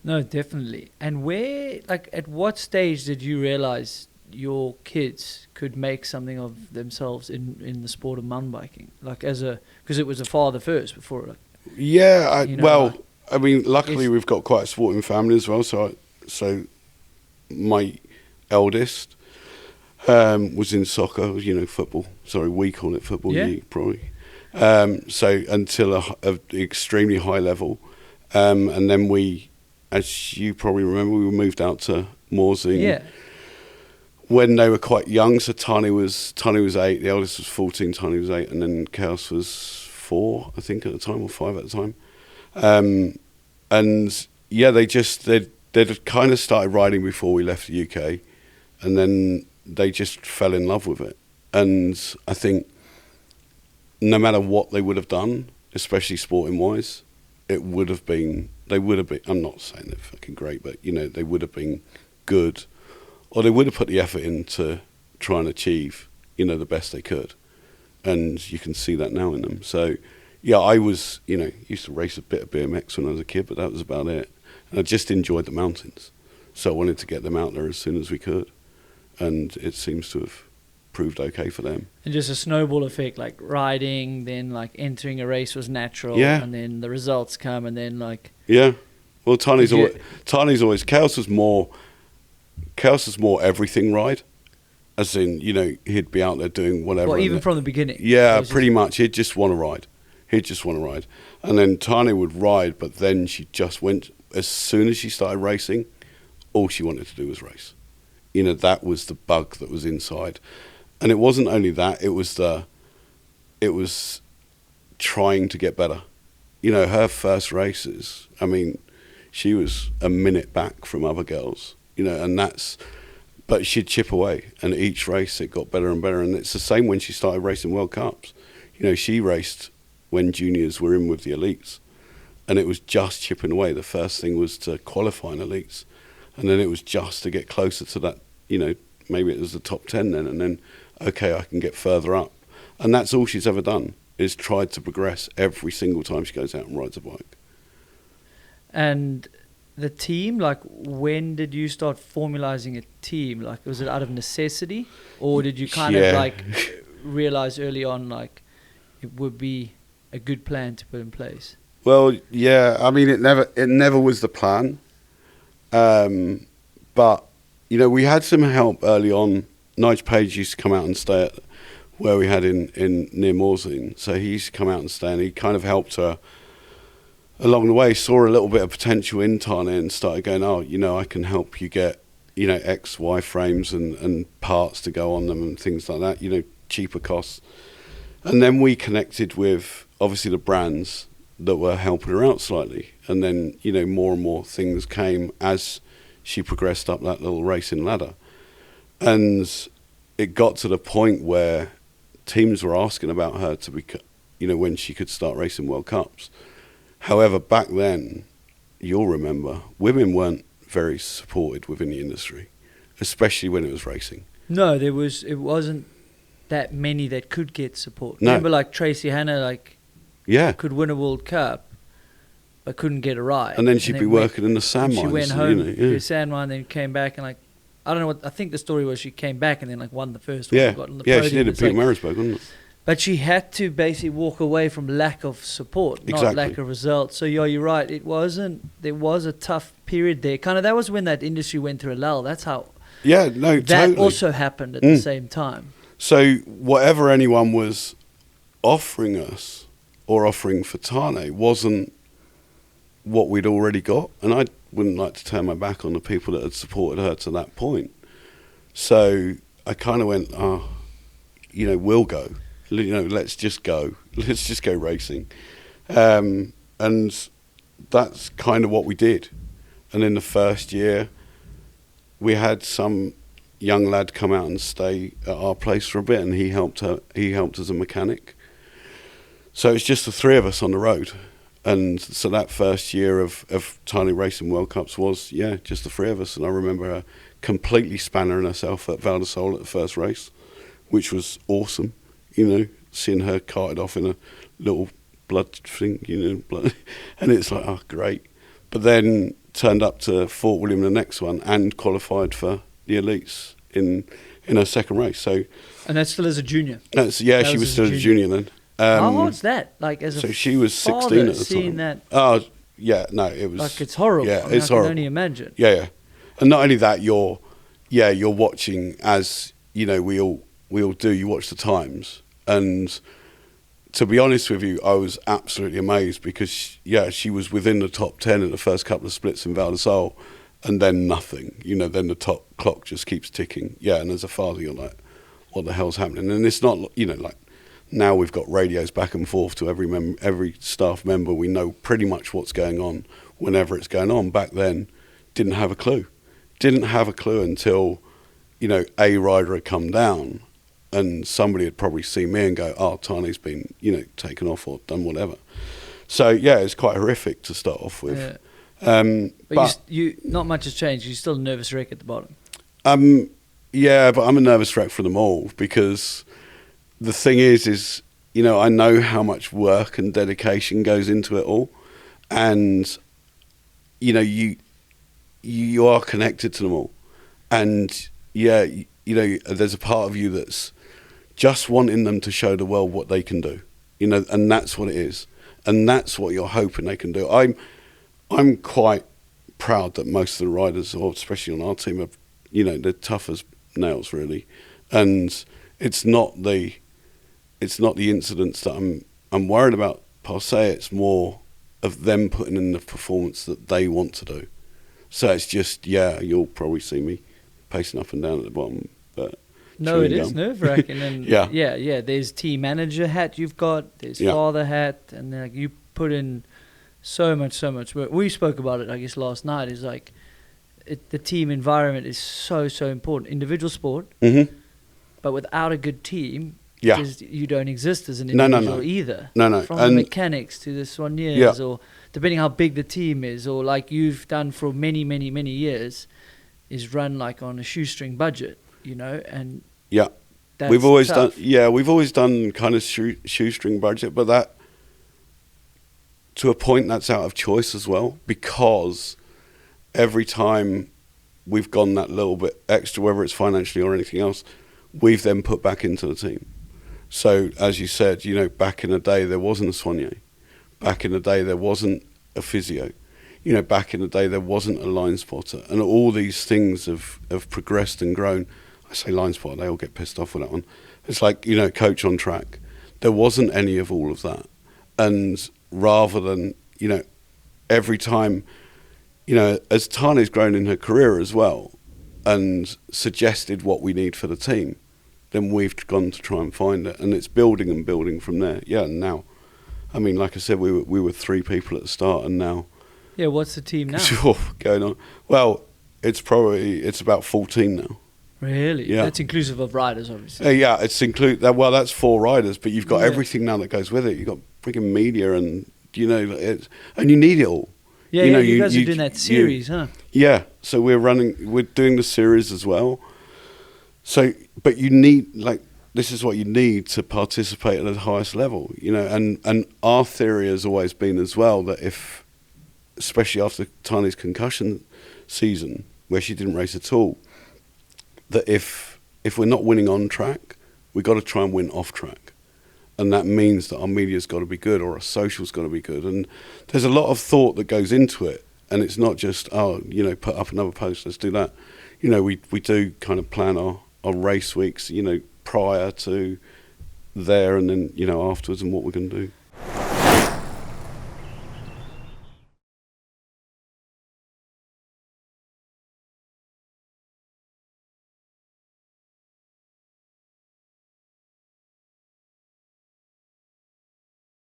No, definitely. And where, like, at what stage did you realize your kids could make something of themselves in the sport of mountain biking? Like, because it was a father first before, like, Yeah, you know, like, I mean, luckily if- we've got quite a sporting family as well. So my eldest was in soccer, football. Sorry, we call it football. Yeah. You probably. So until a extremely high level, and then we, as you probably remember, we moved out to Morzine. yeah. When they were quite young. So Tahnee was 8, the eldest was 14, Tahnee was 8, and then Kaos was 4, I think, at the time, or 5 at the time. And yeah, they'd kind of started riding before we left the UK, and then they just fell in love with it. And I think no matter what they would have done, especially sporting wise, they would have been, I'm not saying they're fucking great, but they would have been good, or they would have put the effort in to try and achieve, the best they could. And you can see that now in them. So, yeah, I was, used to race a bit of BMX when I was a kid, but that was about it. And I just enjoyed the mountains. So I wanted to get them out there as soon as we could. And it seems to have proved okay for them. And just a snowball effect, like riding, then like entering a race was natural, Yeah. and then the results come, and then like... Yeah. Well, Tahnee's Did always, Kaos was more everything ride. As in, he'd be out there doing whatever. Well, even from the beginning. Yeah, It was pretty much. He'd just want to ride. And then Tahnee would ride, but then she just went, as soon as she started racing, all she wanted to do was race. That was the bug that was inside. And it wasn't only that, it was trying to get better. Her first races, I mean, she was a minute back from other girls, but she'd chip away, and each race it got better and better. And it's the same when she started racing World Cups. She raced when juniors were in with the elites, and it was just chipping away. The first thing was to qualify in elites, and then it was just to get closer to that, maybe it was the top 10 then, and then, okay, I can get further up. And that's all she's ever done, is tried to progress every single time she goes out and rides a bike. And the team, like, when did you start formalizing a team? Like, was it out of necessity, or did you kind of like realize early on, like, it would be a good plan to put in place? Well, yeah, I mean, it never was the plan. But, we had some help early on. Nigel Page used to come out and stay at where we had in near Morzine. So he used to come out and stay, and he kind of helped her along the way, saw a little bit of potential in Tahnee and started going, I can help you get, X, Y frames and parts to go on them and things like that, cheaper costs. And then we connected with, obviously, the brands that were helping her out slightly. And then, more and more things came as she progressed up that little racing ladder. And it got to the point where teams were asking about her to be, when she could start racing World Cups. However, back then, you'll remember, women weren't very supported within the industry, especially when it was racing. No, it wasn't that many that could get support. No. Remember, like, Tracy Hannah, could win a World Cup, but couldn't get a ride. And then she'd be working in the sand mines. She went home to the sand mine, then came back, and, I don't know what, I think the story was she came back and then, won the first one. Got on the podium. She did at Peter Marisburg, wasn't it? But she had to basically walk away from lack of support, not lack of results. So, you're right. There was a tough period there. Kind of, that was when that industry went through a lull. That's how. Yeah, no, that totally. also happened at the same time. So, whatever anyone was offering us or offering for Tahnee wasn't what we'd already got. And I wouldn't like to turn my back on the people that had supported her to that point. So, I kind of went, we'll go. Let's just go. Let's just go racing. And that's kind of what we did. And in the first year, we had some young lad come out and stay at our place for a bit, and he helped as a mechanic. So it's just the three of us on the road. And so that first year of Tahnee Racing World Cups was, just the three of us. And I remember her completely spannering herself at Val di Sole at the first race, which was awesome. Seeing her carted off in a little blood thing, blood. And it's like, oh, great. But then turned up to Fort William the next one and qualified for the elites in her second race. So, and that's still as a junior. She was still a junior then. How hard's that? Like as a so she was 16 at the time. That. Oh yeah, no, it was like it's horrible. Yeah, it's horrible. I can only imagine. Yeah, and not only that, you're watching, as you know, we all do. You watch the times, and to be honest with you, I was absolutely amazed because she was within the top 10 in the first couple of splits in Val d'Isole, and then nothing. You know, then the top clock just keeps ticking. Yeah, and as a father, you're like, what the hell's happening? And it's not, you know, like now we've got radios back and forth to every staff member. We know pretty much what's going on whenever it's going on. Back then, didn't have a clue. Didn't have a clue until, you know, a rider had come down and somebody had probably seen me and go, oh, Tahnee's been, you know, taken off or done whatever. So, yeah, it's quite horrific to start off with. Yeah. But you not much has changed. You're still a nervous wreck at the bottom. Yeah, but I'm a nervous wreck for them all because the thing is, you know, I know how much work and dedication goes into it all. And, you know, you are connected to them all. And, yeah, you know, there's a part of you that's just wanting them to show the world what they can do, you know, and that's what it is. And that's what you're hoping they can do. I'm quite proud that most of the riders, or especially on our team, are, you know, they're tough as nails, really. And it's not the incidents that I'm worried about per se. It's more of them putting in the performance that they want to do. So it's just, yeah, you'll probably see me pacing up and down at the bottom, but no, it is nerve-wracking. And yeah. There's team manager hat you've got. There's father hat, and you put in so much work. We spoke about it, I guess, last night. Is like the team environment is so important. Individual sport, but without a good team, you don't exist as an individual either. No. From the mechanics to the soigneurs, or depending how big the team is, or like you've done for many years, is run like on a shoestring budget. You know, and that's we've always tough. done kind of shoestring budget, but that to a point that's out of choice as well, because every time we've gone that little bit extra, whether it's financially or anything else, we've then put back into the team. So as you said, you know, back in the day there wasn't a soigneur, back in the day there wasn't a physio, you know, back in the day there wasn't a line spotter, and all these things have progressed and grown. I say line spotter, they all get pissed off with that one. It's like, you know, coach on track. There wasn't any of all of that. And rather than, you know, every time, you know, as Tahnee's grown in her career as well and suggested what we need for the team, then we've gone to try and find it. And it's building and building from there. Yeah, and now, I mean, like I said, we were 3 people at the start, and now... Yeah, what's the team now? Going on. Well, it's about 14 now. Really? Yeah. That's inclusive of riders, obviously. Yeah, well, that's 4 riders, but you've got everything now that goes with it. You've got freaking media, and you know, and you need it all. Yeah, you know, you guys are doing that series, huh? Yeah, so we're doing the series as well. So, but you need, like, this is what you need to participate at the highest level, you know. And our theory has always been as well that if, especially after Tahnee's concussion season, where she didn't race at all, that if we're not winning on track, we've got to try and win off track. And that means that our media's got to be good, or our social's got to be good. And there's a lot of thought that goes into it. And it's not just, you know, put up another post, let's do that. You know, we do kind of plan our race weeks, you know, prior to there, and then, you know, afterwards, and what we're going to do.